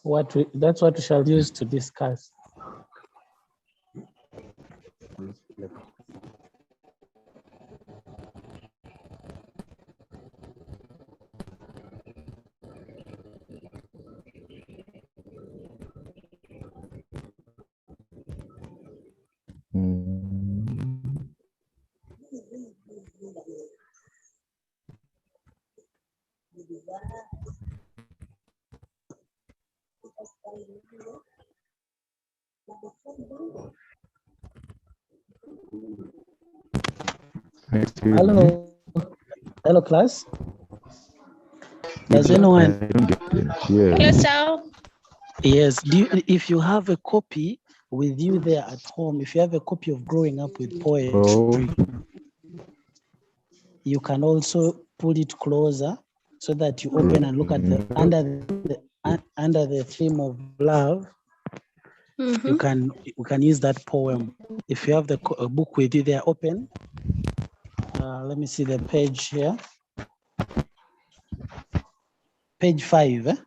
That's what we shall use to discuss. Hello, hello class. Does anyone? Hello, sir. Yes. If you have a copy with you there at home, if you have a copy of Growing Up with Poetry, you can also pull it closer so that you open and look at the under the theme of love. We can use that poem. If you have the book with you there, open. Let me see the page here. Page 5.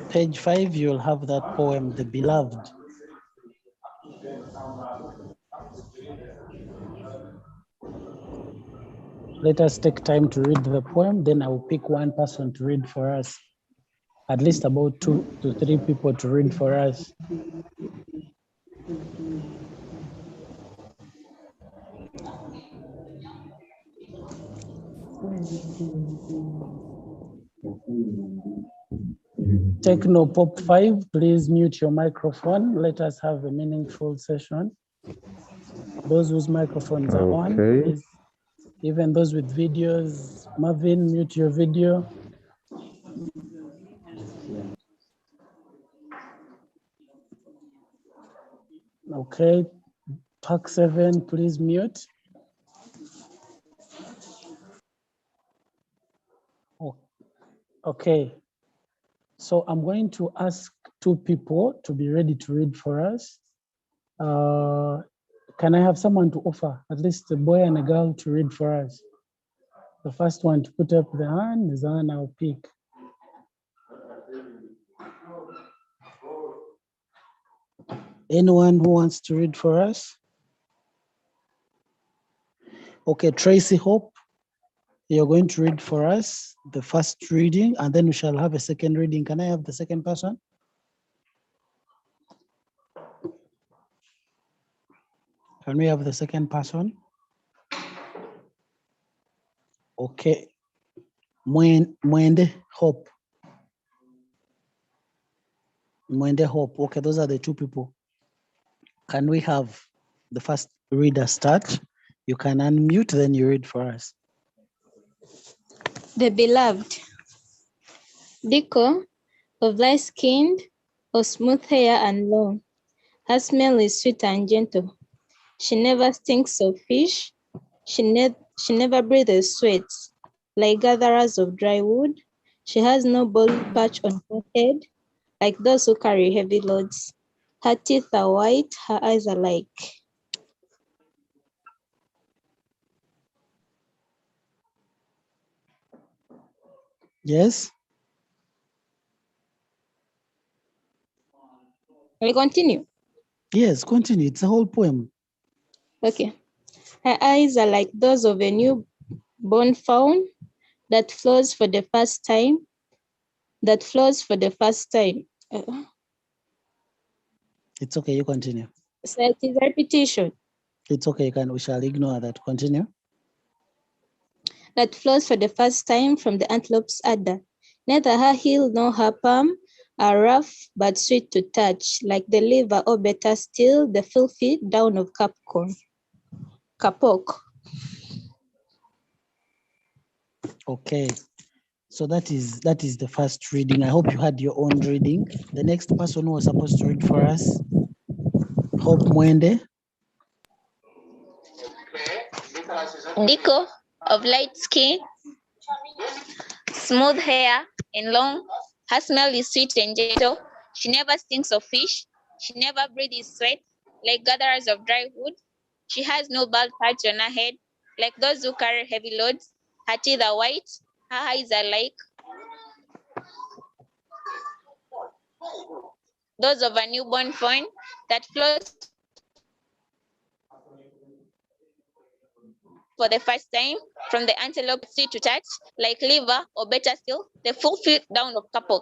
Page 5, you'll have that poem, The Beloved. Let us take time to read the poem, then I will pick one person to read for us. At least about 2 to 3 people to read for us. Techno Pop 5, please mute your microphone. Let us have a meaningful session. Those whose microphones are on, please. Even those with videos, Marvin, mute your video. Okay, Park 7, please mute. Oh, okay, so I'm going to ask 2 people to be ready to read for us. Can I have someone to offer, at least a boy and a girl, to read for us? The first one to put up the hand is the one I'll pick. Anyone who wants to read for us? Okay, Tracy Hope, you're going to read for us the first reading, and then we shall have a second reading. Can I have the second person? Can we have the second person? Okay, Mwende Hope. Mwende Hope. Okay, those are the 2 people. Can we have the first reader start? You can unmute, then you read for us. The Beloved. Deco, of light-skinned, of smooth hair and long. Her smell is sweet and gentle. She never stinks of fish. She never breathes sweat. Like gatherers of dry wood, she has no bald patch on her head, like those who carry heavy loads. Her teeth are white, her eyes are like. Yes? We continue. Yes, continue. It's a whole poem. Okay. Her eyes are like those of a newborn fawn that flows for the first time. It's okay, you continue. So it is repetition. It's okay, we shall ignore that. Continue. That flows for the first time from the antelope's udder. Neither her heel nor her palm are rough but sweet to touch, like the liver or better still, the filthy down of kapok. Okay, so that is the first reading. I hope you had your own reading. The next person who was supposed to read for us, Hope Mwende. Deco, of light skin, smooth hair and long. Her smell is sweet and gentle. She never stinks of fish. She never breathes sweat, like gatherers of dry wood. She has no bald patch on her head, like those who carry heavy loads. Her teeth are white. Her eyes are like. those of a newborn fawn, that flows for the first time, from the antelope sweet to touch, like liver, or better still, the full feed down of kapok.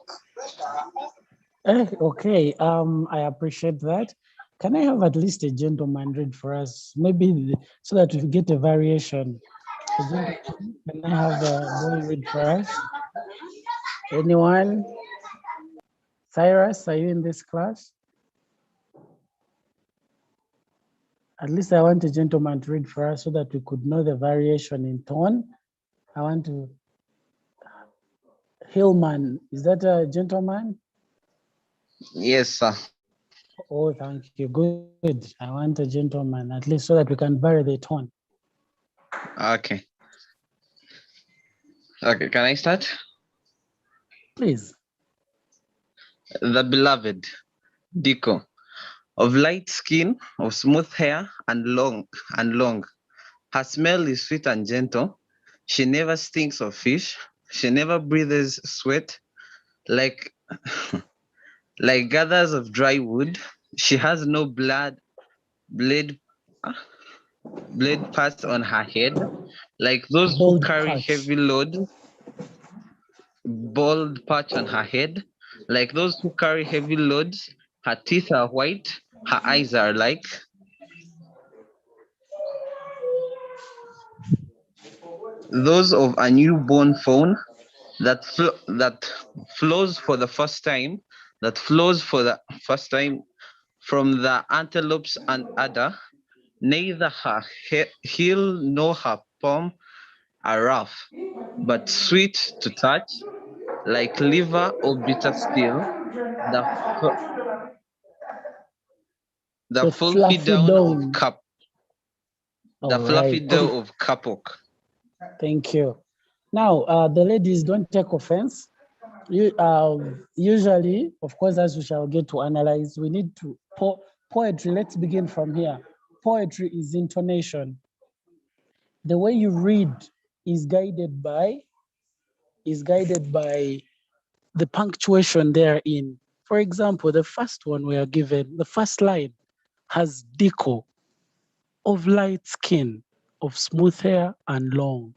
Okay, I appreciate that. Can I have at least a gentleman read for us? Maybe so that we get a variation. A gentleman, can I have a boy read for us? Anyone? Cyrus, are you in this class? At least I want a gentleman to read for us so that we could know the variation in tone. I want to. Hillman, is that a gentleman? Yes, sir. Oh, thank you. Good. I want a gentleman, at least so that we can vary the tone. Okay. Okay, can I start? Please. The beloved, Dico, of light skin, of smooth hair, and long. Her smell is sweet and gentle. She never stinks of fish. She never breathes sweat like like gathers of dry wood. She has no blade patch on her head, like those who Bold carry patch. heavy load. Bald patch on her head, like those who carry heavy loads. Her teeth are white. Her eyes are like those of a newborn fawn that flows for the first time, from the antelopes and udder. Neither her heel nor her palm are rough, but sweet to touch, like liver or bitter still. The the The fluffy fluffy down of down. the All fluffy right. dough of kapok. Thank you. Now, the ladies, don't take offense. Usually, of course, as we shall get to analyze, we need to poetry. Let's begin from here. Poetry is intonation. The way you read is guided by the punctuation therein. For example, the first one we are given, the first line has Dico, of light skin, of smooth hair and long.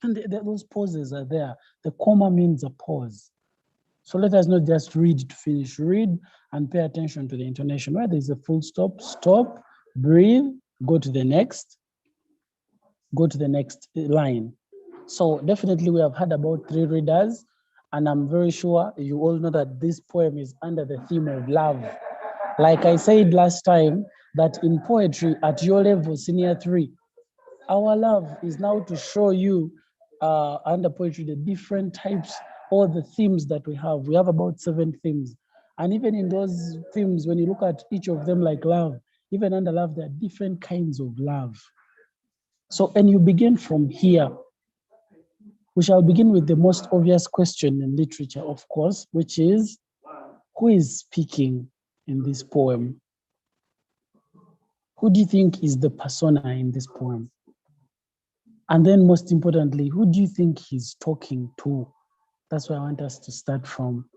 And those pauses are there. The comma means a pause. So let us not just read to finish. Read and pay attention to the intonation. Where there is a full stop, stop, breathe, go to the next line. So definitely we have had about 3 readers, and I'm very sure you all know that this poem is under the theme of love. Like I said last time, that in poetry at your level, senior 3, our love is now to show you under poetry the different types or the themes that we have. We have about 7 themes. And even in those themes, when you look at each of them like love, even under love, there are different kinds of love. So, and you begin from here. We shall begin with the most obvious question in literature, of course, which is, who is speaking in this poem? Who do you think is the persona in this poem? And then most importantly, who do you think he's talking to? That's where I want us to start from.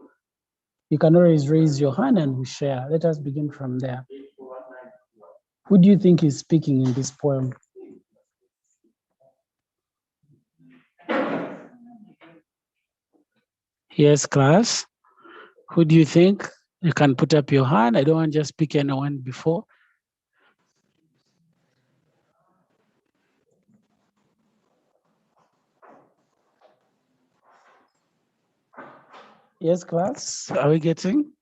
You can always raise your hand and we share. Let us begin from there. Who do you think is speaking in this poem? Yes, class. Who do you think? You can put up your hand. I don't want to just pick anyone before. Yes, class. Are we getting?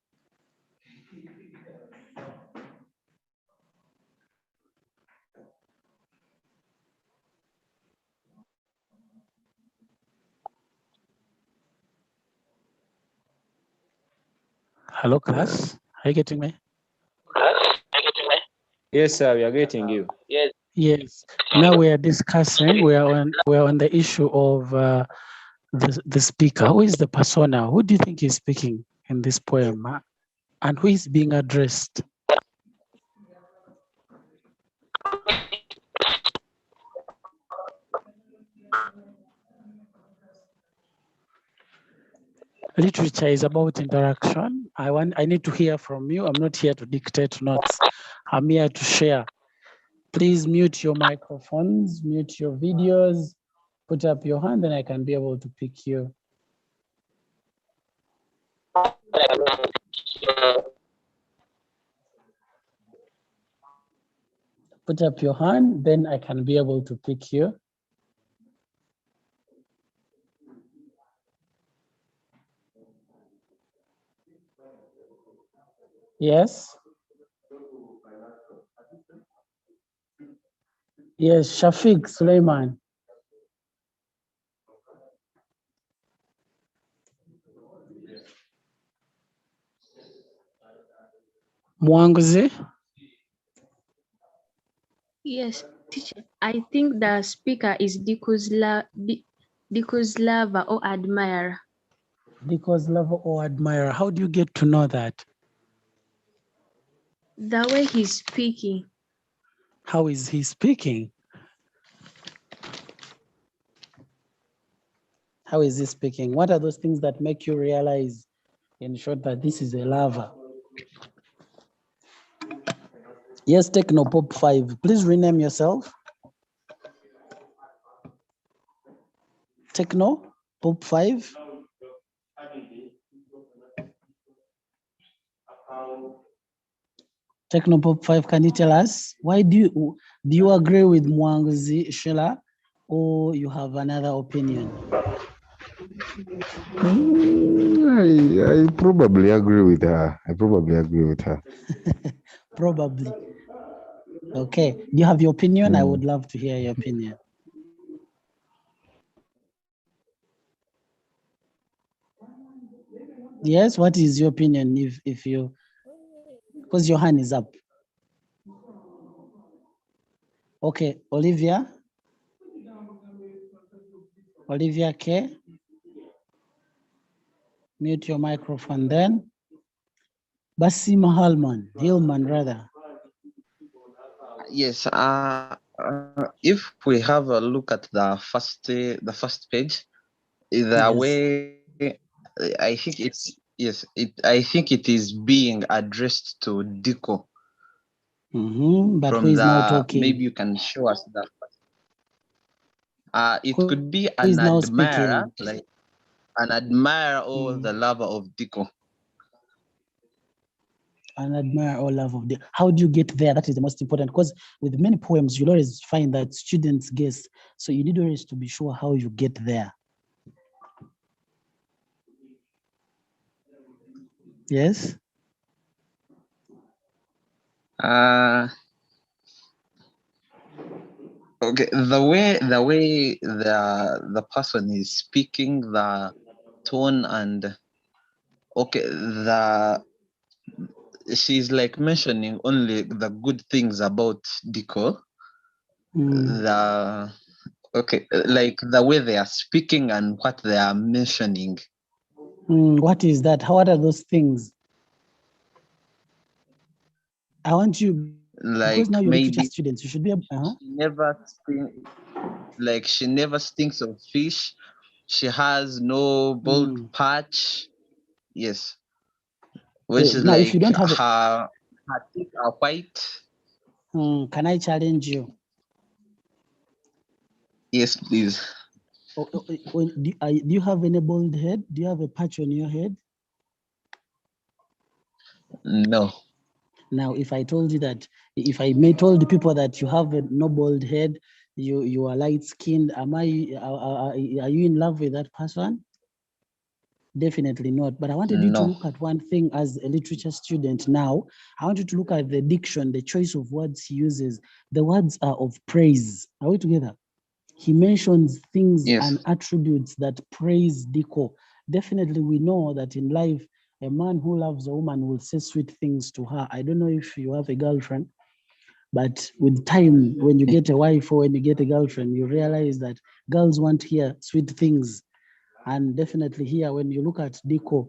Hello, class. Are you getting me? Yes, sir, we are getting you. Yes. Now we are discussing. We are on the issue of the speaker. Who is the persona? Who do you think is speaking in this poem? And who is being addressed? Literature is about interaction. I need to hear from you. I'm not here to dictate notes. I'm here to share. Please mute your microphones, mute your videos, put up your hand, and I can be able to pick you. Put up your hand, then I can be able to pick you. Yes? Yes, Shafiq Suleiman. Mwanguzi? Yes, teacher. I think the speaker is Diku's lover or admirer. Diko's lover or admirer. How do you get to know that? The way he's speaking. How is he speaking? How is he speaking? What are those things that make you realize, in short, that this is a lover? Yes, Techno Pop 5. Please rename yourself. Techno Pop 5. Techno Pop 5, can you tell us why do you agree with Mwanguzi Sheila, or you have another opinion? I probably agree with her. Probably. Okay. Do you have your opinion? I would love to hear your opinion. Yes, what is your opinion if you, because your hand is up. Okay, Olivia K. Mute your microphone then. Basim Hillman rather. Yes, if we have a look at the first page, the way I think it's I think it is being addressed to Diko. But who is now talking? Maybe you can show us that. It who could be is an now admirer, speaking? like an admirer or the lover of Diko. An admirer or love of the. How do you get there? That is the most important, because with many poems, you'll always find that students guess. So you need always to be sure how you get there. Yes. Okay, the way the person is speaking, the tone, and okay, she's like mentioning only the good things about Diko. Like the way they are speaking and what they are mentioning. What is that? What are those things? I want you, like, because now you're maybe students, you should be she never stinks of fish. She has no bald patch. Yes. Which is now, like if you don't have her teeth are white. Can I challenge you? Yes, please. Do you have any bald head? Do you have a patch on your head? No. Now, if I told you that, if I told the people that you have a no bald head, you are light skinned, are you in love with that person? Definitely not. But I wanted you to look at one thing as a literature student now. I want you to look at the diction, the choice of words he uses. The words are of praise. Are we together? He mentions things and attributes that praise Diko. Definitely, we know that in life, a man who loves a woman will say sweet things to her. I don't know if you have a girlfriend, but with time, when you get a wife or when you get a girlfriend, you realize that girls want to hear sweet things. And definitely here, when you look at Diko,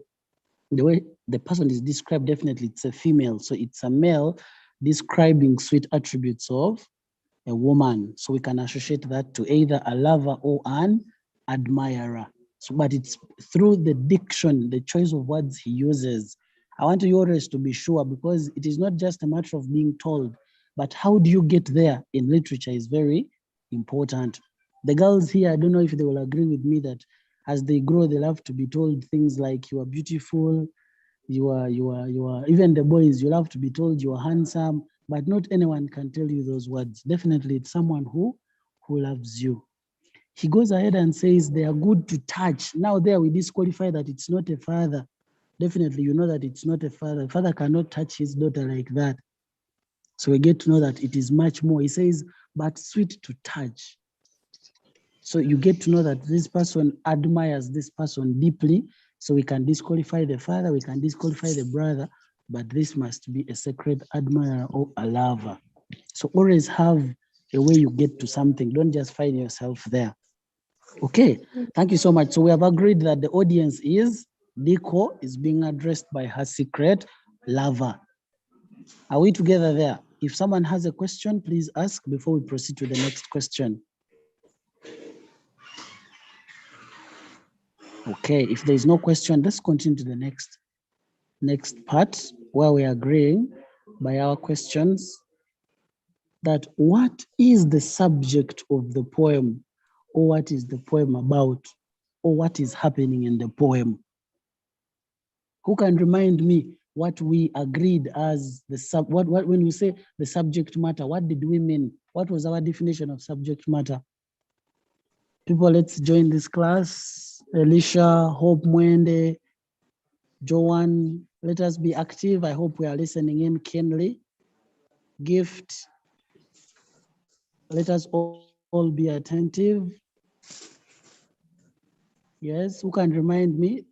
the way the person is described, definitely it's a female. So it's a male describing sweet attributes of a woman. So we can associate that to either a lover or an admirer. So, but it's through the diction, the choice of words he uses. I want you always to be sure, because it is not just a matter of being told, but how do you get there in literature is very important. The girls here, I don't know if they will agree with me that as they grow, they love to be told things like you are beautiful, you are, even the boys, you love to be told you are handsome, but not anyone can tell you those words. Definitely it's someone who loves you. He goes ahead and says they are good to touch. Now there we disqualify that it's not a father. Definitely you know that it's not a father. A father cannot touch his daughter like that. So we get to know that it is much more. He says, but sweet to touch. So you get to know that this person admires this person deeply. So we can disqualify the father, we can disqualify the brother, but this must be a sacred admirer or a lover. So always have a way you get to something. Don't just find yourself there. Okay, thank you so much. So we have agreed that the audience is Diko is being addressed by her secret lover. Are we together there? If someone has a question, please ask before we proceed to the next question. Okay, if there is no question, let's continue to the next part where we are agreeing by our questions that what is the subject of the poem, or what is the poem about, or what is happening in the poem? Who can remind me what we agreed as the when we say the subject matter, what did we mean? What was our definition of subject matter? People, let's join this class. Elisha, Hope, Mwende, Joanne, let us be active. I hope we are listening in keenly. Gift, let us all be attentive. Yes, who can remind me?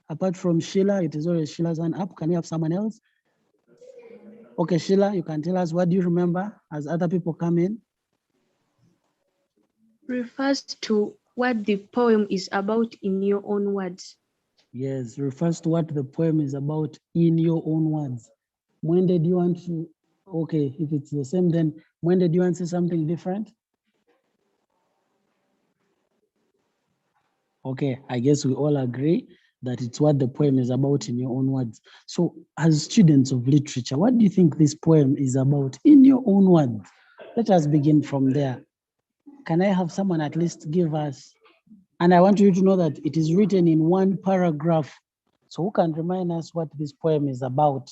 Apart from Sheila, it is always Sheila's hand up. Can you have someone else? Okay, Sheila, you can tell us, what do you remember as other people come in? Refers to what the poem is about in your own words. Yes, refers to what the poem is about in your own words. When did you want to, okay, if it's the same, then when did you want to say something different? Okay, I guess we all agree that it's what the poem is about in your own words. So as students of literature, what do you think this poem is about in your own words? Let us begin from there. Can I have someone at least give us, and I want you to know that it is written in one paragraph. So who can remind us what this poem is about,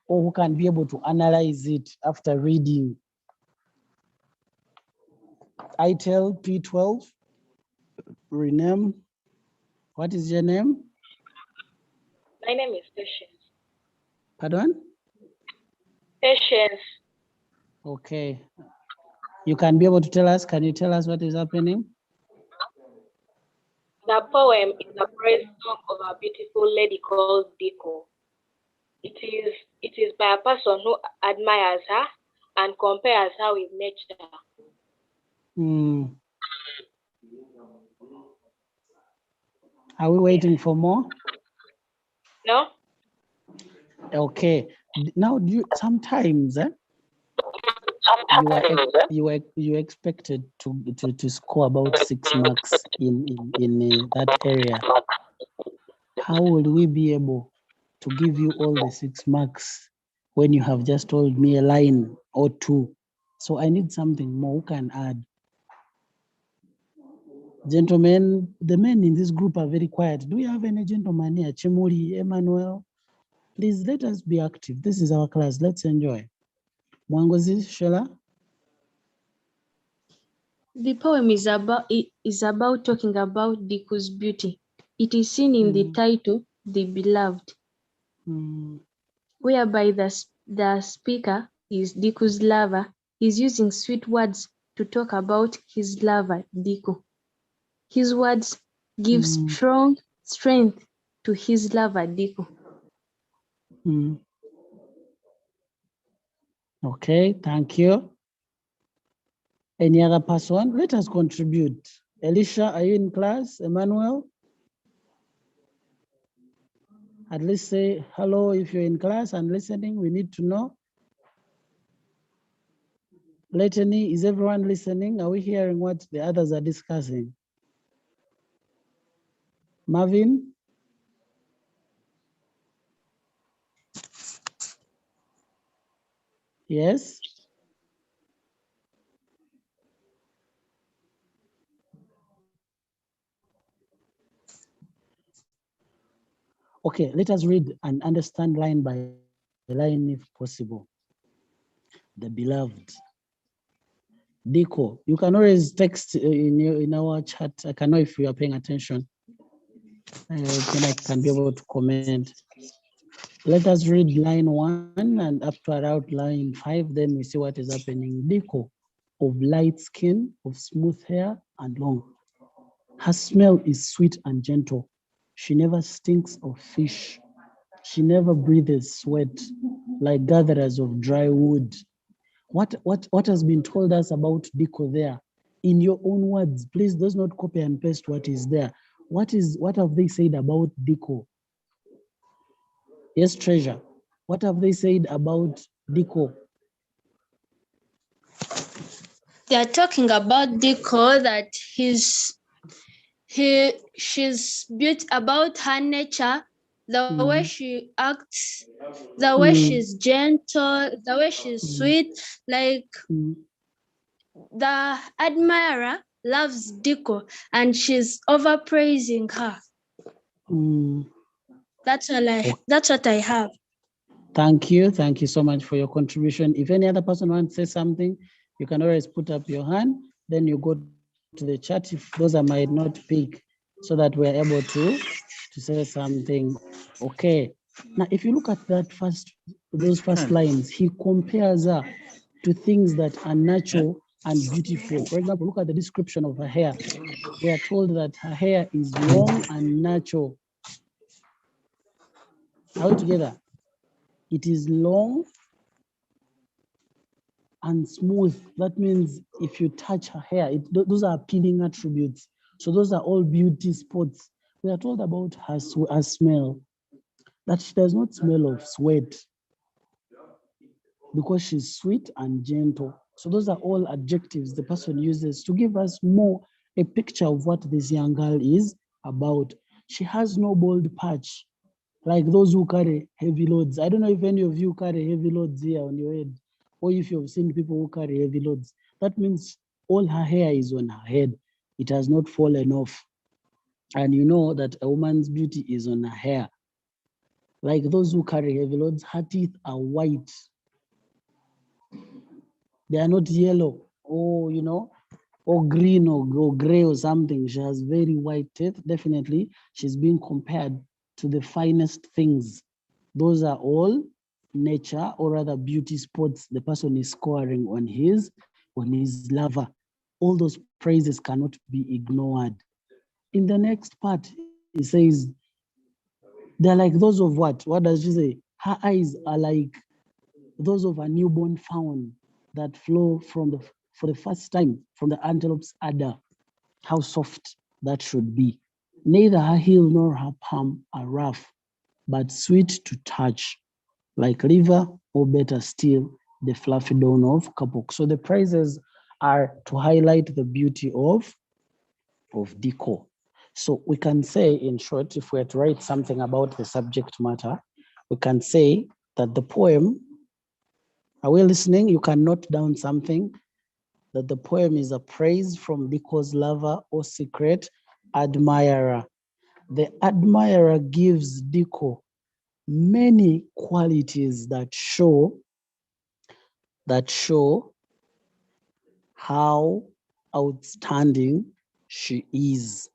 or who can be able to analyze it after reading? ITEL P12, rename. What is your name? My name is Patience. Pardon? Patience. Okay. You can be able to tell us, can you tell us what is happening? The poem is a praise song of a beautiful lady called Diko. It is by a person who admires her and compares her with nature. Are we waiting for more? No? Okay. Now, sometimes you expected to score about 6 marks in that area. How will we be able to give you all the 6 marks when you have just told me a line or two? So I need something more. Who can add? Gentlemen, the men in this group are very quiet. Do we have any gentleman here? Chimuri, Emmanuel? Please let us be active. This is our class. Let's enjoy. Mwangozi, Sheila? The poem is about talking about Diko's beauty. It is seen in the title, The Beloved, whereby the speaker is Diko's lover. Is using sweet words to talk about his lover, Diko. His words give strong strength to his lover, Diko. Okay, thank you. Any other person? Let us contribute. Elisha, are you in class? Emmanuel? At least say hello if you're in class and listening. We need to know. Letany, is everyone listening? Are we hearing what the others are discussing? Marvin? Yes? Okay, let us read and understand line by line if possible. The beloved. Deco, you can always text in our chat. I can know if you are paying attention. Then I can be able to comment. Let us read line 1 and up to around line 5, then we see what is happening. Deco, of light skin, of smooth hair and long. Her smell is sweet and gentle. She never stinks of fish. She never breathes sweat like gatherers of dry wood. What has been told us about Deco there? In your own words, please does not copy and paste what is there. What have they said about Deco? Yes, Treasure. What have they said about Deco? They are talking about Deco, that she's built about her nature, the way she acts, the way she's gentle, the way she's sweet. Like the admirer loves Deco and she's overpraising her. That's what I have. Thank you so much for your contribution. If any other person wants to say something, you can always put up your hand, then you go to the chat if those I might not pick, so that we're able to say something. Okay, now if you look at those first lines, he compares her to things that are natural and beautiful. For example, look at the description of her hair. We are told that her hair is long and natural. Are we together? It is long and smooth. That means if you touch her hair, those are appealing attributes. So those are all beauty spots. We are told about her smell, that she does not smell of sweat because she's sweet and gentle. So those are all adjectives the person uses to give us more a picture of what this young girl is about. She has no bald patch, like those who carry heavy loads. I don't know if any of you carry heavy loads here on your head, or if you've seen people who carry heavy loads. That means all her hair is on her head. It has not fallen off. And you know that a woman's beauty is on her hair. Like those who carry heavy loads, her teeth are white. They are not yellow or, or green or gray or something. She has very white teeth. Definitely, she's being compared to the finest things. Those are all nature, or rather beauty spots the person is scoring on his lover. All those praises cannot be ignored. In the next part, he says, they're like those of what? What does she say? Her eyes are like those of a newborn fawn that flow for the first time from the antelope's udder. How soft that should be. Neither her heel nor her palm are rough, but sweet to touch, like river, or better still, the fluffy dawn of Kapok. So the praises are to highlight the beauty of Deco. So we can say, in short, if we were to write something about the subject matter, we can say that the poem, are we listening? You can note down something, that the poem is a praise from Deco's lover or secret admirer. The admirer gives Deco many qualities that show how outstanding she is.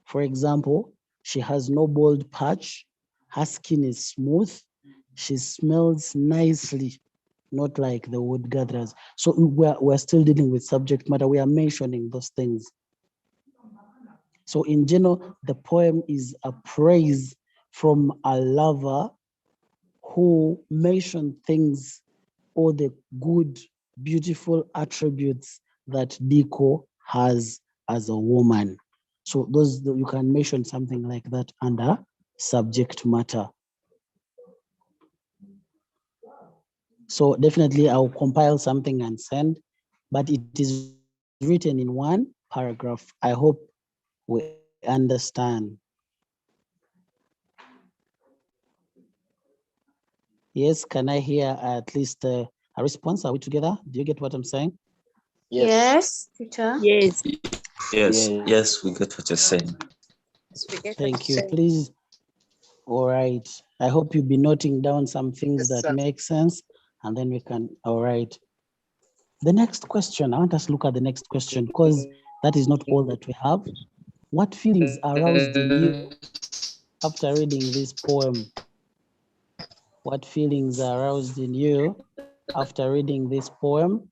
For example, she has no bald patch, her skin is smooth, she smells nicely, not like the wood gatherers. So we're still dealing with subject matter. We are mentioning those things. So in general, the poem is a praise from a lover who mentioned things or the good, beautiful attributes that Deco has as a woman. So you can mention something like that under subject matter. So definitely I'll compile something and send, but it is written in one paragraph. I hope we understand. Yes, can I hear at least a response? Are we together? Do you get what I'm saying? Yes, teacher. Yes. Yes, we get what you're saying. Thank you. Please. All right. I hope you'll be noting down some things that make sense, and then we can. All right. The next question, I want us to look at the next question because that is not all that we have. What feelings aroused in you after reading this poem? What feelings are aroused in you after reading this poem?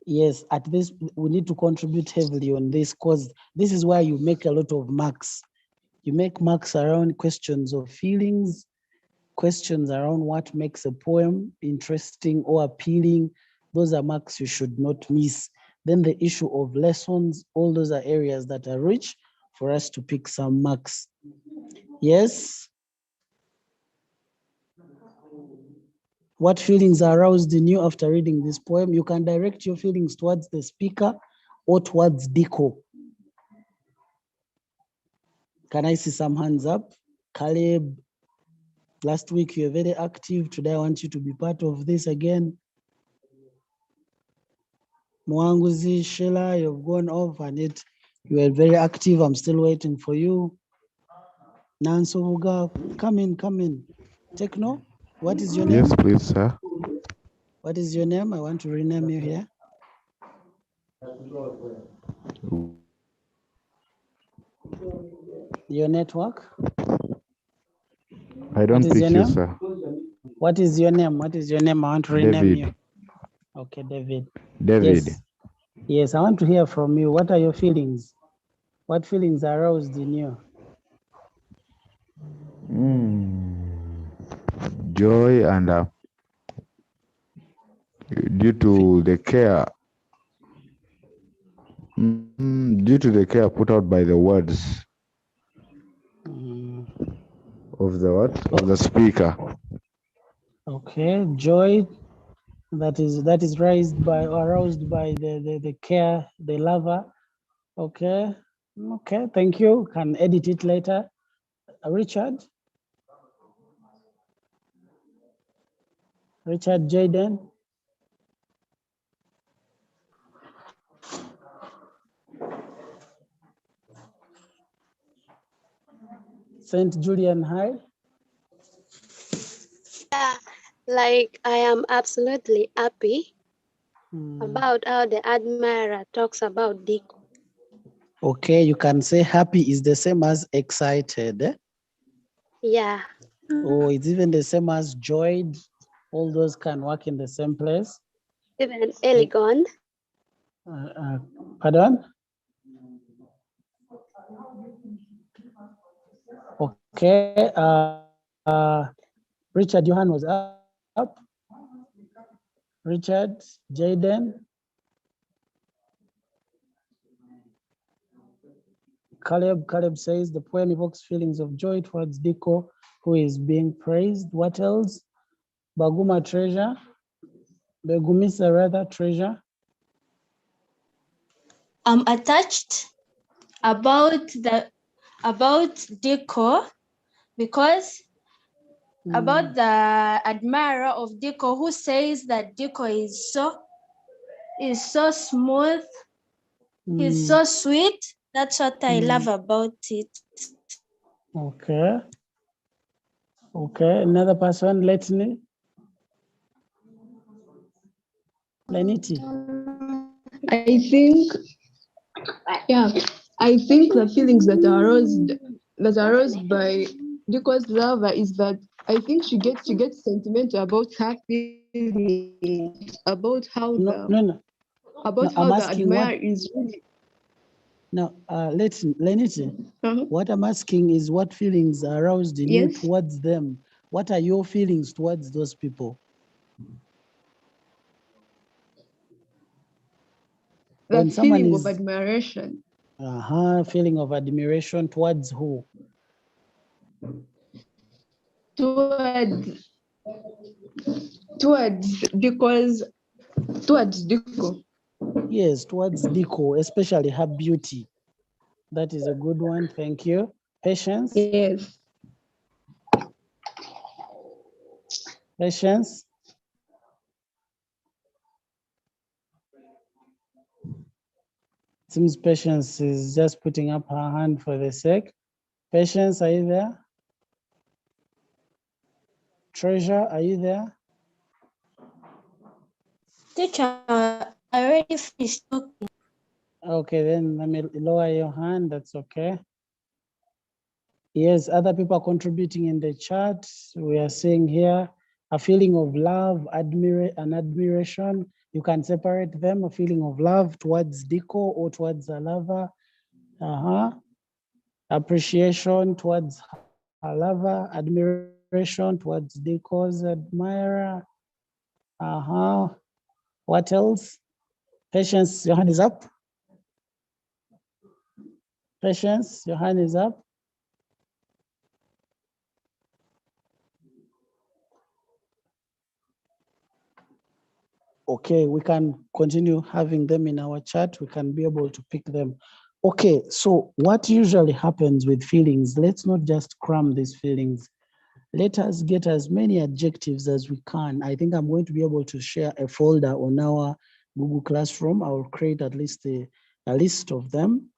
Yes, at this, we need to contribute heavily on this because this is why you make a lot of marks. You make marks around questions of feelings, questions around what makes a poem interesting or appealing. Those are marks you should not miss. Then the issue of lessons, all those are areas that are rich for us to pick some marks. Yes? What feelings are aroused in you after reading this poem? You can direct your feelings towards the speaker or towards Diko. Can I see some hands up? Caleb, last week you were very active. Today I want you to be part of this again. Mwanguzi, Sheila, you've gone off and it you were very active. I'm still waiting for you. Nansobuga, come in. Techno, what is your name? Yes, please, sir. What is your name? I want to rename you here. Your network? I don't pick you, sir. What is your name? What is your name? I want to rename David. you. Okay, David. David. Yes, I want to hear from you. What are your feelings? What feelings are aroused in you? Joy and due to the care put out by the words of the speaker. Okay, joy that is aroused by the care, the lover. Okay, thank you. Can edit it later. Richard Jaden. St. Julian High. Yeah, like I am absolutely happy about how the admirer talks about Diko. Okay, you can say happy is the same as excited. Eh? Yeah. Oh, it's even the same as joyed. All those can work in the same place. Even elegant. Pardon? Okay. Richard Johan was up. Richard, Jaden. Caleb says the poem evokes feelings of joy towards Diko, who is being praised. What else? Begumisa treasure. I'm attached about Diko because about the admirer of Diko who says that Diko is so smooth, he's so sweet. That's what I love about it. Okay. Another person, Lenity. I think the feelings that are aroused by Diko's lover is that I think she gets sentimental about her feelings, about how the admirer is really. Now, Lenity, what I'm asking is what feelings are aroused in you towards them? What are your feelings towards those people? That feeling of admiration. Feeling of admiration towards who? Towards Diko. Yes, towards Diko, especially her beauty. That is a good one. Thank you. Patience? Yes. Patience? Seems Patience is just putting up her hand for the sake. Patience, are you there? Treasure, are you there? Teacher, I already finished talking. Okay, then let me lower your hand. That's okay. Yes, other people are contributing in the chat. We are seeing here a feeling of love, and admiration. You can separate them, a feeling of love towards Diko or towards a lover. Appreciation towards her lover, admiration towards Diko's admirer. What else? Patience, your hand is up. Patience, your hand is up. Okay, we can continue having them in our chat. We can be able to pick them. Okay, so what usually happens with feelings, let's not just cram these feelings. Let us get as many adjectives as we can. I think I'm going to be able to share a folder on our Google Classroom. I will create at least a list of them.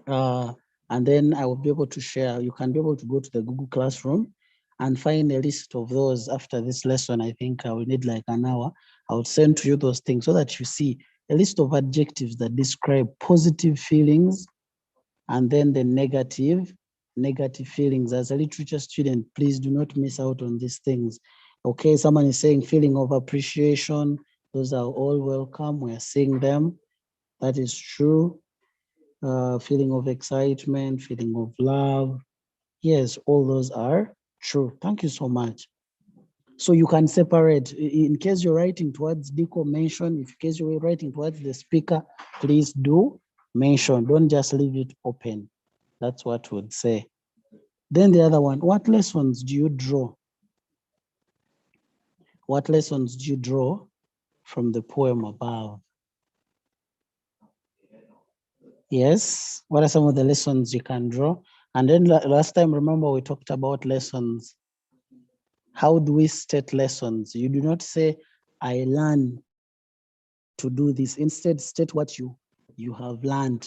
And then I will be able to share. You can be able to go to the Google Classroom and find a list of those after this lesson. I think I will need like an hour. I will send to you those things so that you see a list of adjectives that describe positive feelings and then the negative feelings. As a literature student, please do not miss out on these things. Okay, someone is saying feeling of appreciation. Those are all welcome. We are seeing them. That is true. Feeling of excitement, feeling of love. Yes, all those are true. Thank you so much. So you can separate. In case you're writing towards Diko, mention. If in case you're writing towards the speaker, please do mention. Don't just leave it open. That's what we'd say. Then the other one, what lessons do you draw? What lessons do you draw from the poem above? Yes, what are some of the lessons you can draw? And then last time, remember we talked about lessons. How do we state lessons? You do not say, I learn to do this. Instead, state what you have learned.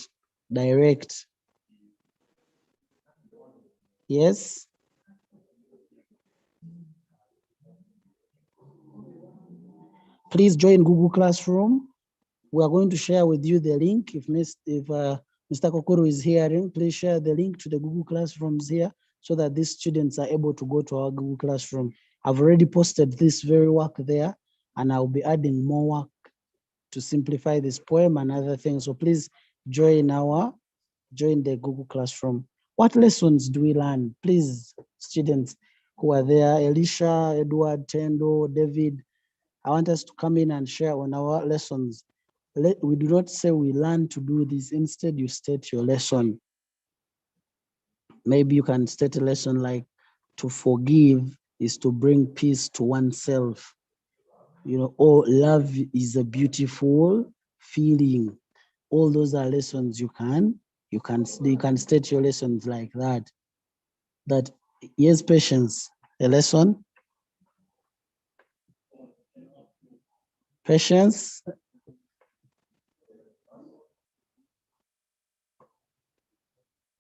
Direct. Yes? Please join Google Classroom. We are going to share with you the link. If Mr. Kokoro is hearing, please share the link to the Google Classrooms here so that these students are able to go to our Google Classroom. I've already posted this very work there, and I'll be adding more work to simplify this poem and other things. So please join the Google Classroom. What lessons do we learn? Please, students who are there, Elisha, Edward, Tendo, David, I want us to come in and share on our lessons. We do not say we learn to do this. Instead, you state your lesson. Maybe you can state a lesson like, to forgive is to bring peace to oneself. You know, or love is a beautiful feeling. All those are lessons you can state your lessons like that. That, yes, Patience, a lesson. Patience.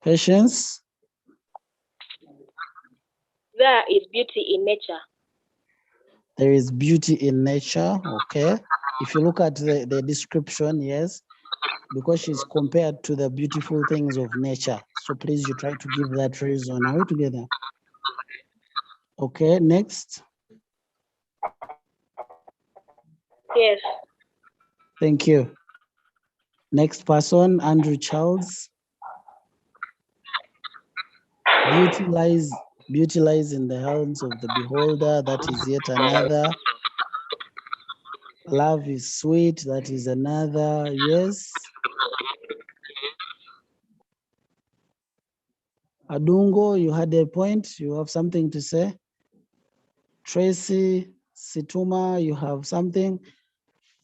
Patience. There is beauty in nature. There is beauty in nature, okay. If you look at the description, yes, because she's compared to the beautiful things of nature. So please, you try to give that reason. Are we together? Okay, next. Yes. Thank you. Next person, Andrew Charles. Beauty lies in the hands of the beholder. That is yet another. Love is sweet. That is another. Yes. Adungo, you had a point. You have something to say. Tracy, Situma, you have something.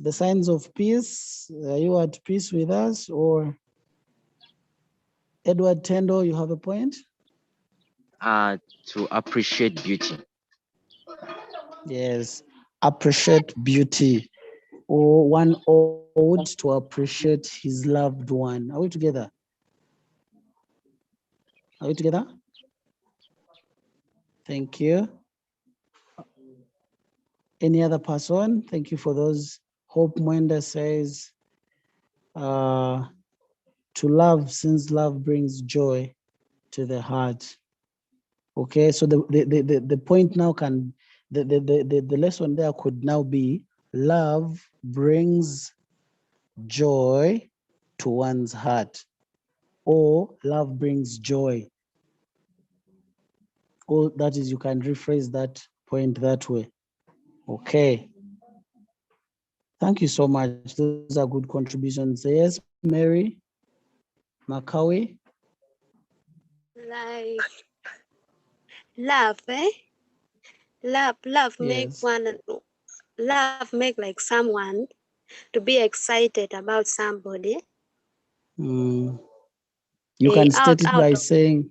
The signs of peace. Are you at peace with us? Or Edward Tendo, you have a point? To appreciate beauty. Yes, appreciate beauty. Or one owed to appreciate his loved one. Are we together? Are we together? Thank you. Any other person? Thank you for those. Hope Mwenda says, to love, since love brings joy to the heart. Okay, so the point now can, the lesson there could now be, love brings joy to one's heart, or love brings joy. Or that is, you can rephrase that point that way. Okay. Thank you so much. Those are good contributions. Yes, Mary Makawi. Like love, eh? Love make Yes. make like someone to be excited about somebody. You can state it by saying,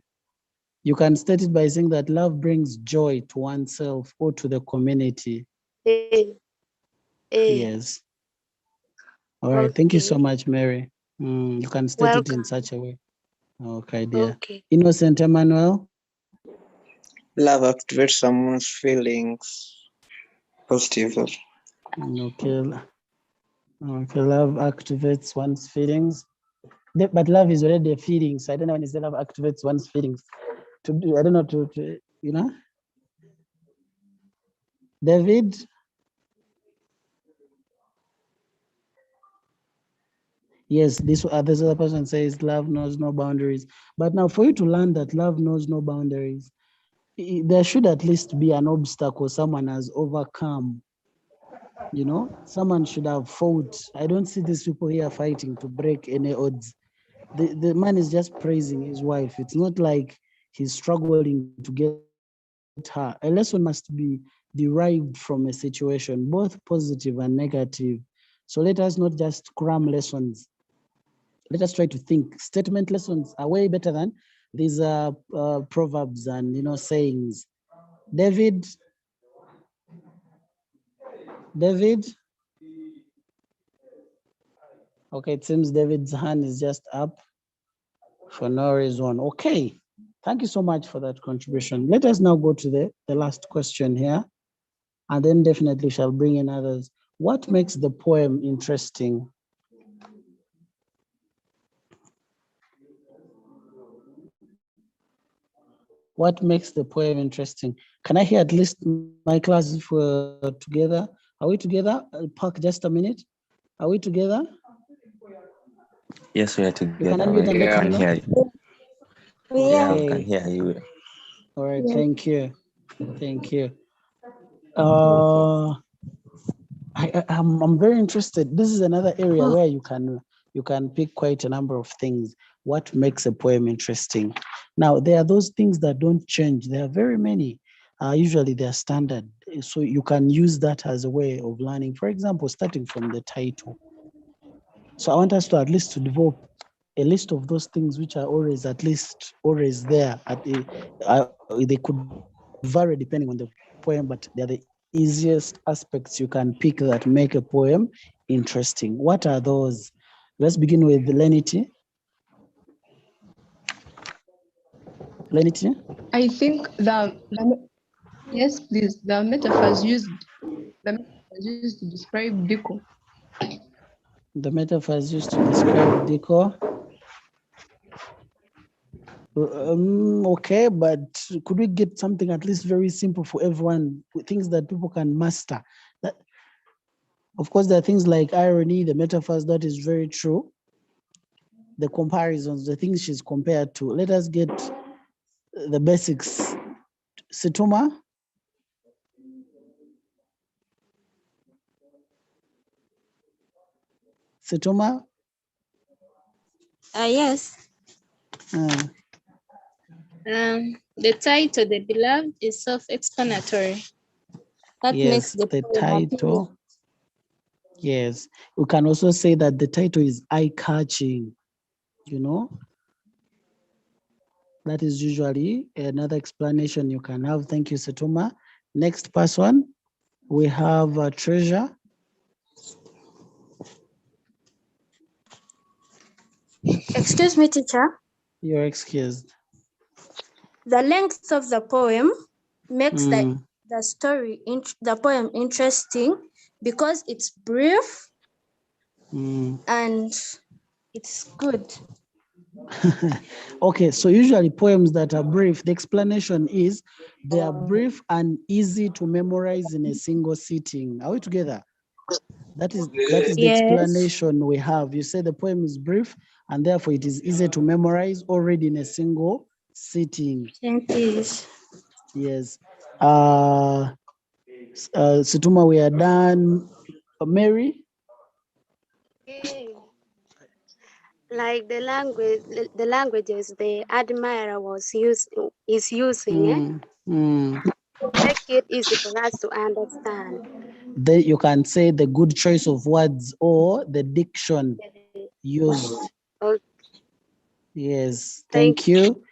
that love brings joy to oneself or to the community. Yes. All right. Thank you so much, Mary. You can state it in such a way. Okay, dear. Okay. Innocent Emmanuel. Love activates someone's feelings positively. Okay. Okay, love activates one's feelings. But love is already a feeling, so I don't know when you say love activates one's feelings. I don't know, to you know? David? Yes, this other person says love knows no boundaries. But now for you to learn that love knows no boundaries, there should at least be an obstacle someone has overcome. You know, someone should have fought. I don't see these people here fighting to break any odds. The man is just praising his wife. It's not like he's struggling to get her. A lesson must be derived from a situation, both positive and negative. So let us not just cram lessons. Let us try to think. Statement lessons are way better than these proverbs and, you know, sayings. David? Okay, it seems David's hand is just up for no reason. Okay, thank you so much for that contribution. Let us now go to the last question here, and then definitely shall bring in others. What makes the poem interesting? What makes the poem interesting? Can I hear at least my class if we're together? Are we together? I'll park just a minute. Are we together? Yes, we are together. You can unmute and let me know. Hear you. Yeah, we can hear you. All right, thank you. Thank you. I'm very interested. This is another area where you can pick quite a number of things. What makes a poem interesting? Now, there are those things that don't change. There are very many. Usually they're standard. So you can use that as a way of learning. For example, starting from the title. So I want us to at least to develop a list of those things which are always there. They could vary depending on the poem, but they're the easiest aspects you can pick that make a poem interesting. What are those? Let's begin with lenity. Lenity? I think yes, please. The metaphors used to describe Diko. The metaphors used to describe Diko. Okay, but could we get something at least very simple for everyone, things that people can master? That, of course, there are things like irony, the metaphors, that is very true. The comparisons, the things she's compared to. Let us get the basics. Situma? Situma? Yes. The title, The Beloved, is self-explanatory. That makes the poem title. Yes. We can also say that the title is eye-catching, you know. That is usually another explanation you can have. Thank you, Setuma. Next person, we have Treasure. Excuse me, teacher. You're excused. The length of the poem makes the poem interesting because it's brief and it's good. Okay, so usually poems that are brief, the explanation is they are brief and easy to memorize in a single sitting. Are we together? That is the explanation we have. You say the poem is brief and therefore it is easy to memorize or read in a single sitting. Yes. Yes. Situma, we are done. Mary? Okay. Like the languages the admirer is using, make it easy for us to understand. You can say the good choice of words or the diction used. Okay. Yes, thank you.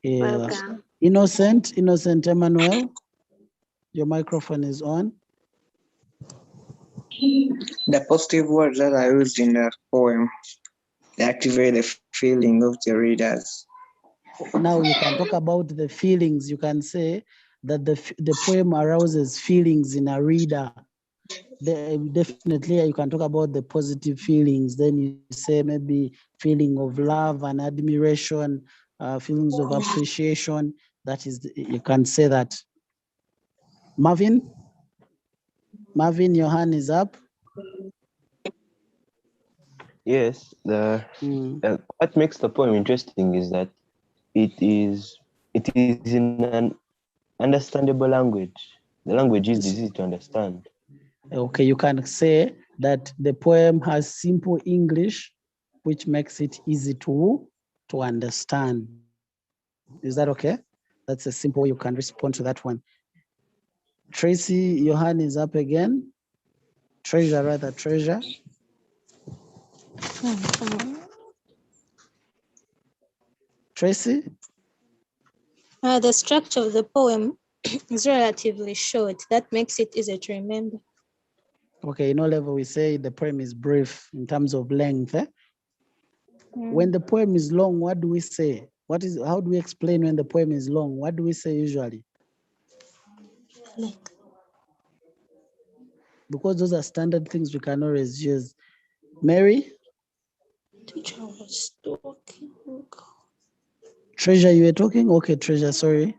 Welcome. Innocent Emmanuel, your microphone is on. The positive words that are used in the poem, they activate the feeling of the readers. Now you can talk about the feelings. You can say that the poem arouses feelings in a reader. Definitely you can talk about the positive feelings. Then you say maybe feeling of love and admiration, feelings of appreciation. That is, you can say that. Marvin, your hand is up. Yes, what makes the poem interesting is that it is in an understandable language. The language is easy to understand. Okay, you can say that the poem has simple English, which makes it easy to understand. Is that okay? That's a simple way you can respond to that one. Tracy, your hand is up again. Treasure. Tracy? The structure of the poem is relatively short. That makes it easy to remember. Okay, in O level we say the poem is brief in terms of length. When the poem is long, what do we say? How do we explain when the poem is long? What do we say usually? Because those are standard things we can always use. Mary? Teacher was talking. Treasure, you were talking? Okay, Treasure, sorry.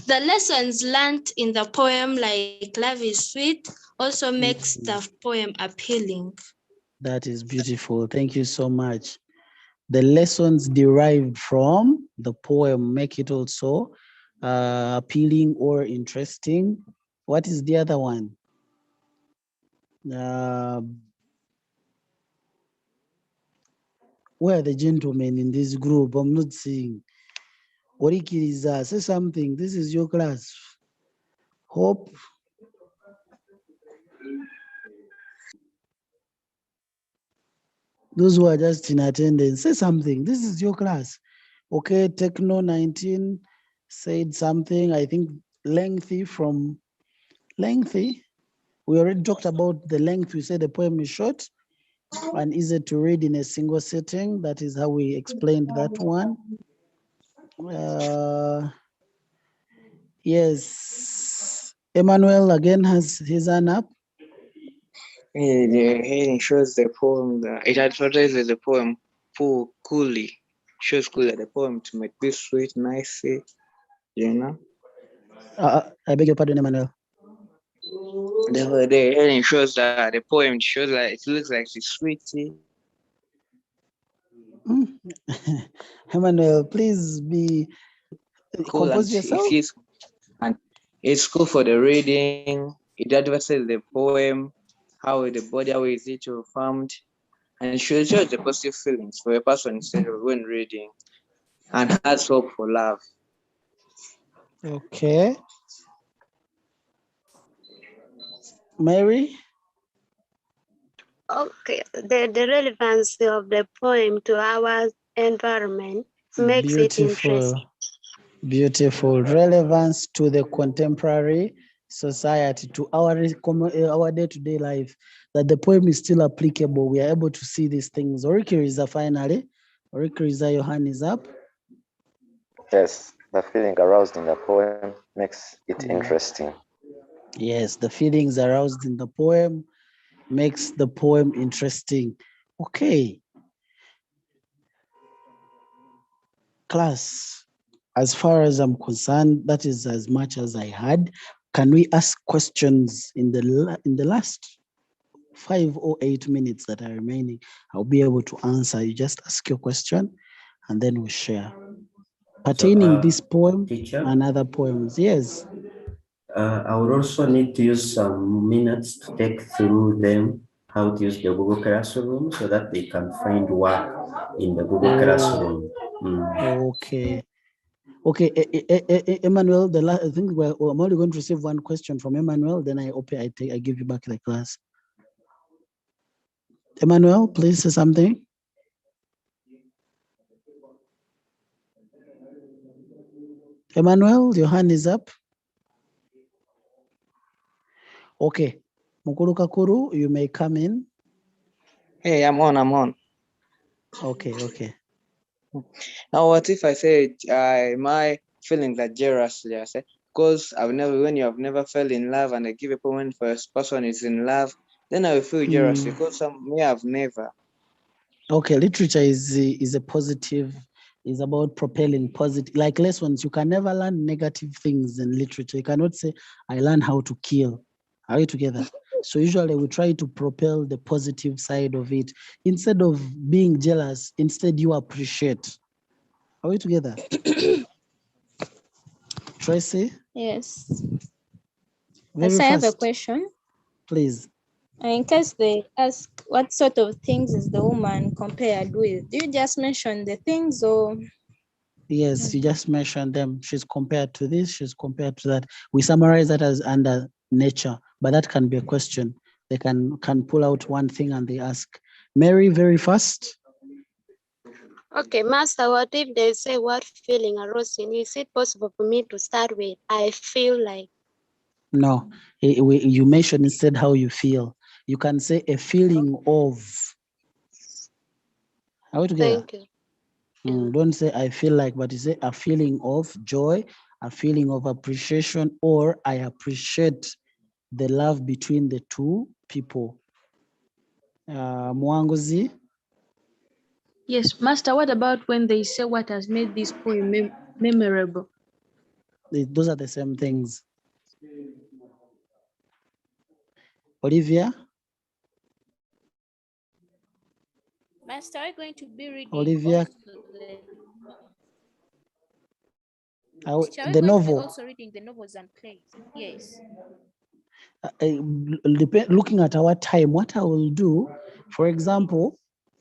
The lessons learned in the poem, like love is sweet, also makes the poem appealing. That is beautiful. Thank you so much. The lessons derived from the poem make it also appealing or interesting. What is the other one? Where are the gentlemen in this group? I'm not seeing. Orikiriza, say something. This is your class. Hope. Those who are just in attendance, say something. This is your class. Okay, Techno 19 said something. I think lengthy. We already talked about the length. We said the poem is short and easy to read in a single sitting. That is how we explained that one. Yes. Emmanuel again has his hand up. The heading shows the poem, it advertises the poem coolly. Shows coolly the poem to make this sweet, nicely, you know. I beg your pardon, Emmanuel. The heading shows that the poem shows that it looks like it's sweetie. Emmanuel, please be cool compose yourself. It's cool for the reading. It advertises the poem, how the body, how is it formed, and it shows the positive feelings for a person instead of when reading, and has hope for love. Okay. Mary? Okay, the relevance of the poem to our environment makes it interesting. Beautiful. Relevance to the contemporary society, to our day-to-day life, that the poem is still applicable. We are able to see these things. Orikiriza finally. Orikiriza, your hand is up. Yes, the feeling aroused in the poem makes it interesting. Yes, the feelings aroused in the poem makes the poem interesting. Okay. Class, as far as I'm concerned, that is as much as I had. Can we ask questions in the last 5 or 8 minutes that are remaining? I'll be able to answer. You just ask your question and then we share. Pertaining this poem teacher, and other poems. Yes. I would also need to use some minutes to take through them, how to use the Google Classroom so that they can find work in the Google Classroom. Okay. Okay, Emmanuel, I think I'm only going to receive one question from Emmanuel, then I give you back the class. Emmanuel, please say something. Emmanuel, your hand is up. Okay. Mukuru Kakuru, you may come in. Hey, I'm on. Okay. Now, what if I said, am I feeling that jealously? I said, because when you have never fell in love and I give a poem for a person is in love, then I will feel jealous because me have never. Okay, literature is a positive, is about propelling positive, like lessons. You can never learn negative things in literature. You cannot say, I learned how to kill. Are we together? So usually we try to propel the positive side of it. Instead of being jealous, instead you appreciate. Are we together? Tracy? Yes. Very I have a fast. question. Please. In case they ask what sort of things is the woman compared with, do you just mention the things or? Yes, you just mentioned them. She's compared to this, she's compared to that. We summarize that as under nature, but that can be a question. They can pull out one thing and they ask. Mary, very fast. Okay, Master, what if they say what feeling arose in you? Is it possible for me to start with, I feel like? No, you mentioned instead how you feel. You can say a feeling of. Are we together? Thank you. Don't say I feel like, but you say a feeling of joy, a feeling of appreciation, or I appreciate the love between the two people. Mwanguzi? Yes, Master, what about when they say what has made this poem memorable? Those are the same things. Olivia? Master, are you going to be reading Olivia? also the novel. also reading the novels and plays? Yes. Looking at our time, what I will do, for example,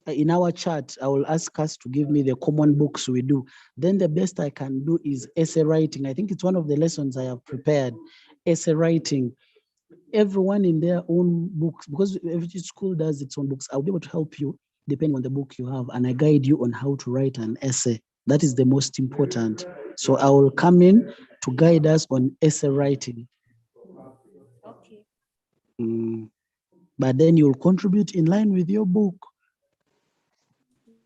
in our chat, I will ask us to give me the common books we do. Then the best I can do is essay writing. I think it's one of the lessons I have prepared, essay writing. Everyone in their own books, because every school does its own books. I'll be able to help you depending on the book you have, and I guide you on how to write an essay. That is the most important. So I will come in to guide us on essay writing. Okay. But then you'll contribute in line with your book.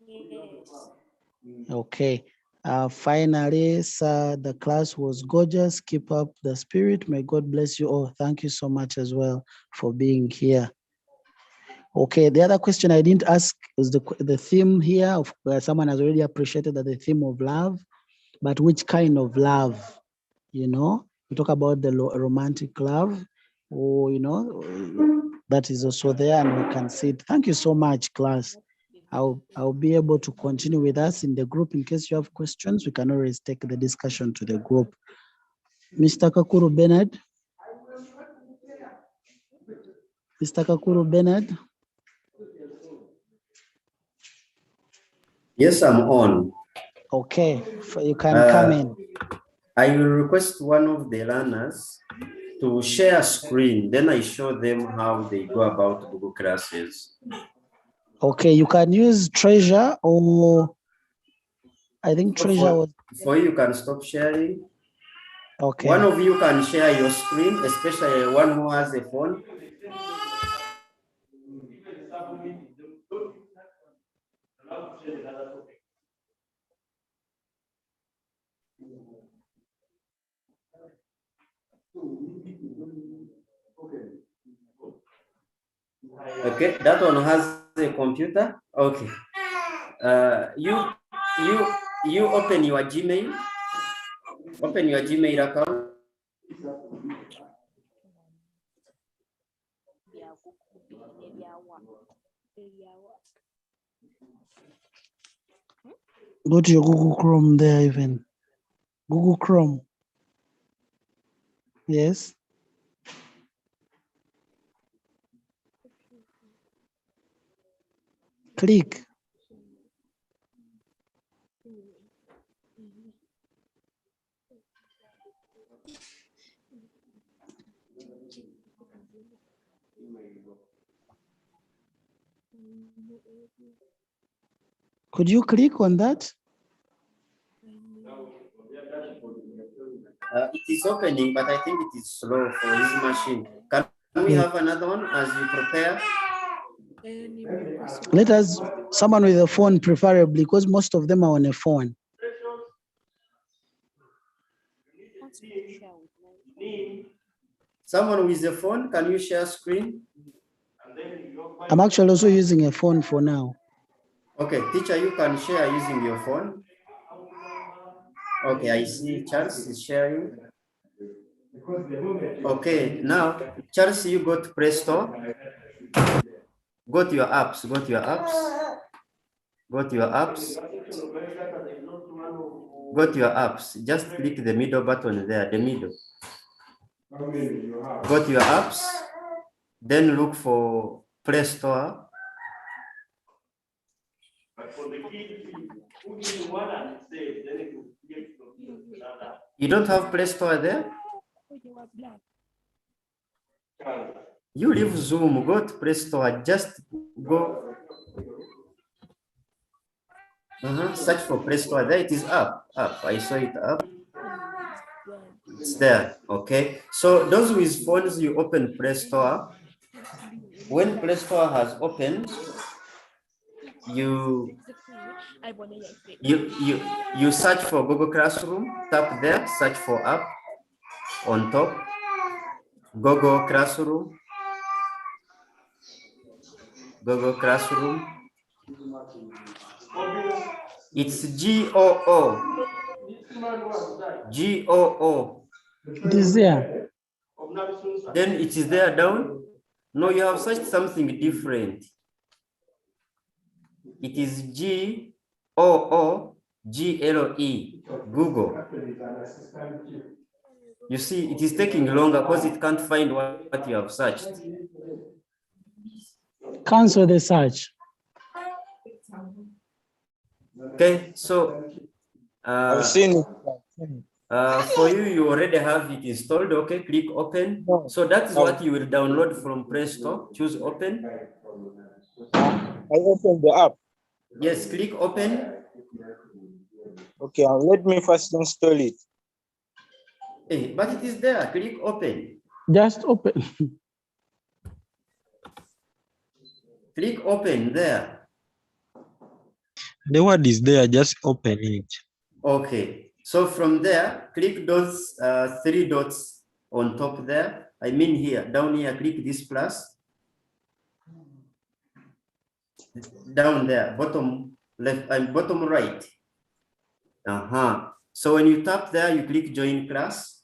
Yes. Okay. Finally, sir, the class was gorgeous. Keep up the spirit. May God bless you all. Thank you so much as well for being here. Okay, the other question I didn't ask was the theme here of someone has already appreciated that the theme of love, but which kind of love? You know, we talk about the romantic love, or that is also there, and we can see it. Thank you so much, class. I'll be able to continue with us in the group. In case you have questions, we can always take the discussion to the group. Mr. Kakuru Bernard. Mr. Kakuru Bernard. Yes, I'm on. Okay, you can come in. I will request one of the learners to share screen. Then I show them how they go about Google Classes. Okay, you can use Treasure, or I think Treasure was. For you can stop sharing. Okay. One of you can share your screen, especially one who has a phone. Okay, that one has a computer. Okay. You open your Gmail. Open your Gmail account. Go to your Google Chrome there, even. Google Chrome. Yes. Click. Could you click on that? It is opening, but I think it is slow for his machine. Can we have another one as you prepare? Let us, someone with a phone preferably, because most of them are on a phone. Someone with a phone, can you share screen? I'm actually also using a phone for now. Okay, teacher, you can share using your phone. Okay, I see Charles is sharing. Okay, now, Charles, you go to Play Store. Go to your apps, go to your apps. Go to your apps. Go to your apps. Just click the middle button there, the middle. Go to your apps. Then look for Play Store. You don't have Play Store there? You leave Zoom, go to Play Store, just go. Search for Play Store. There it is up. I saw it up. It's there. Okay. So those with phones, you open Play Store. When Play Store has opened, you search for Google Classroom. Tap there. Search for app on top. Google Classroom. Google Classroom. It's G-O-O. G-O-O. It is there. Then it is there down. No, you have searched something different. It is G-O-O-G-L-E. Google. You see, it is taking longer because it can't find what you have searched. Cancel the search. Okay, so I've seen it. for you, you already have it installed. Okay, click open. So that is what you will download from Play Store. Choose open. I opened the app. Yes, click open. Okay, let me first install it. Hey, but it is there. Click open. Just open. Click open there. The word is there, just open it. Okay, so from there, click those 3 dots on top there. I mean here, down here, click this plus. Down there, bottom left and bottom right. So when you tap there, you click join class.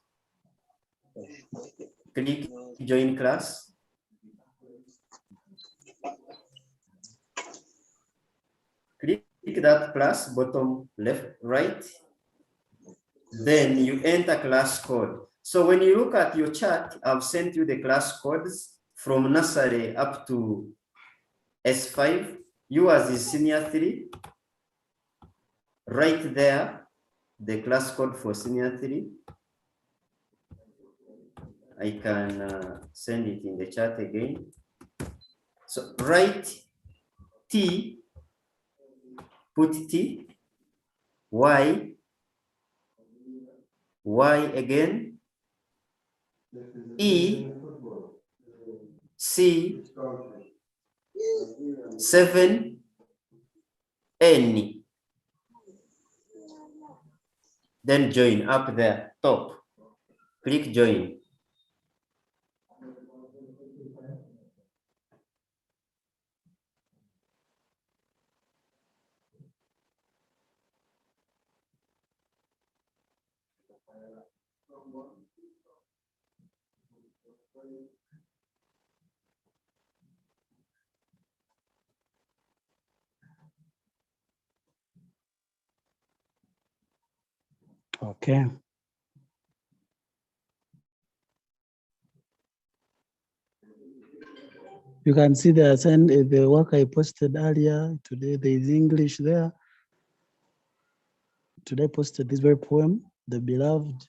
Click join class. Click that plus, bottom left, right. Then you enter class code. So when you look at your chart, I've sent you the class codes from nursery up to S5. Yours is senior 3. Right there, the class code for senior 3. I can send it in the chat again. So write T, put T, Y again, E, C, 7, N. Then join up there, top. Click join. Okay. You can see the work I posted earlier. Today there is English there. Today I posted this very poem, The Beloved.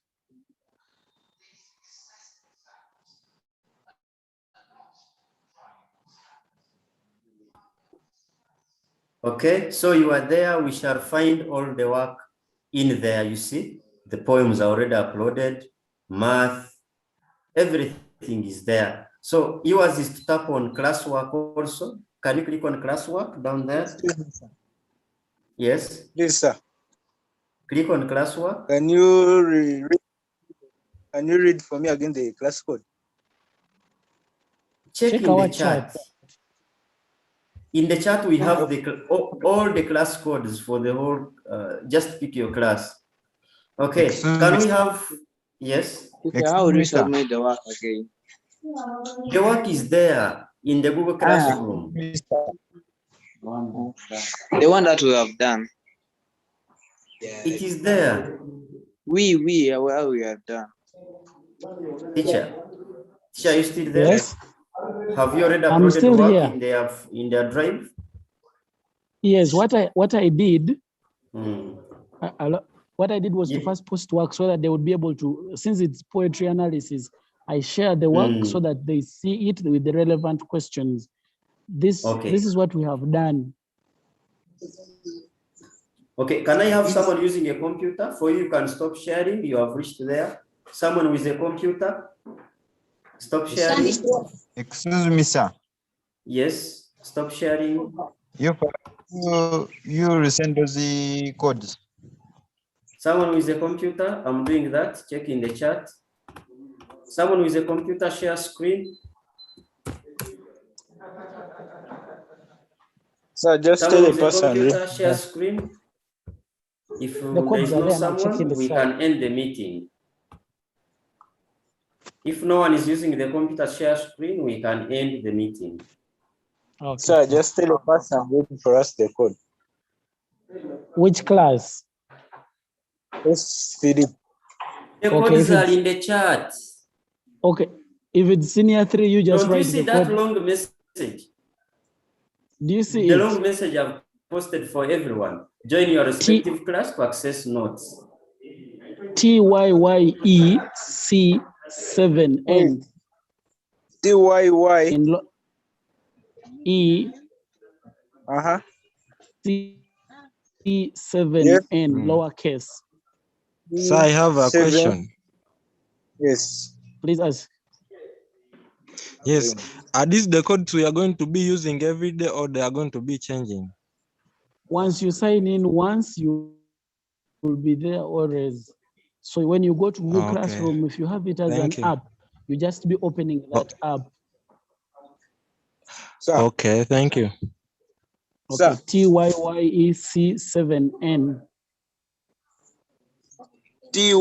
Okay, so you are there. We shall find all the work in there. You see, the poems are already uploaded, math, everything is there. So yours is to tap on classwork also. Can you click on classwork down there? Yes. Please, sir. Click on classwork. Can you read for me again the class code? Check in our the chat. In the chat, we have all the class codes for the whole, just pick your class. Okay, can we have, yes? How do you submit the work again? The work is there in the Google Classroom. The one that we have done. It is there. Where we have done. Teacher, are you still there? Yes. Have you already I'm uploaded still work here. in their drive? Yes, what I did, what I did was to Yeah. first post work so that they would be able to, since it's poetry analysis, I share the work so that they see it with the relevant questions. This is what we have done. Okay, can I have someone using a computer? For you can stop sharing. You have reached there. Someone with a computer, stop sharing. Excuse me, sir. Yes, stop sharing. You resend those codes. Someone with a computer, I'm doing that. Check in the chat. Someone with a computer, share screen. So just Someone tell with the a person. computer, share screen. If The there codes is are no there now, check in someone, the we side. can end the meeting. If no one is using the computer share screen, we can end the meeting. Okay. So just tell the person read for us the code. Which class? Yes, Philip. The Okay, codes are in the chat. Okay, if it's senior 3, you just Don't you write see the that code. long message? Do you see the it? long message I've posted for everyone? Join your respective class to access notes. TYYEC7N. TYY. E. C7N lowercase. So I have a question. Yes. Please ask. Yes. Are these the codes we are going to be using every day, or they are going to be changing? Once you sign in once, you will be there always. So when you go to Google Classroom, if you have it as an app, you just be opening that app. Okay, thank you. Okay, TYYEC7N.